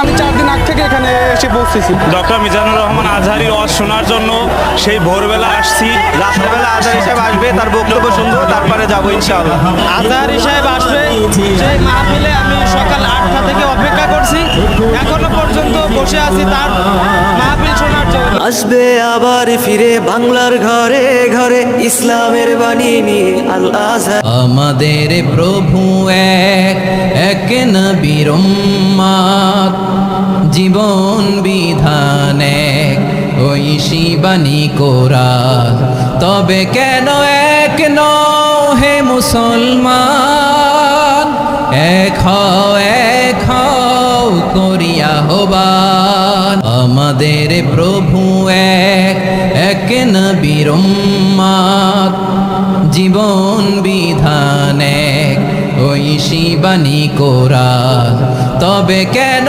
আমি 4 দিন আগ থেকে এখানে এসে পৌঁছেছি। ডক্টর মিজানুর রহমান আজহারীর ওয়াজ শোনার জন্য সেই ভোরবেলা আসছি। রাত্রেবেলা আজহারি সাহেব আসবে, তার বক্তব্য শুনবো, তারপরে যাবো ইনশাআল্লাহ। আজহারি সাহেব আসবে সেই মাহফিলে আমি সকাল 8টা থেকে অপেক্ষা করছি, এখনো পর্যন্ত বসে আছি তার মাহফিল শোনার জন্য। আসবে আবার ফিরে বাংলার ঘরে ঘরে ইসলামের বাণী নিয়ে আল আজহার। আমাদের প্রভু এক নবীর উম্মত, জীবন বিধান এক ঐশী বাণী কোরআন। তবে কেন এক নও হে মুসলমান, এক হও করিয়া হবান। আমাদের প্রভু এক নবীর উম্মত, জীবন বিধান এক ঐশী বাণী কোরআন। তবে কেন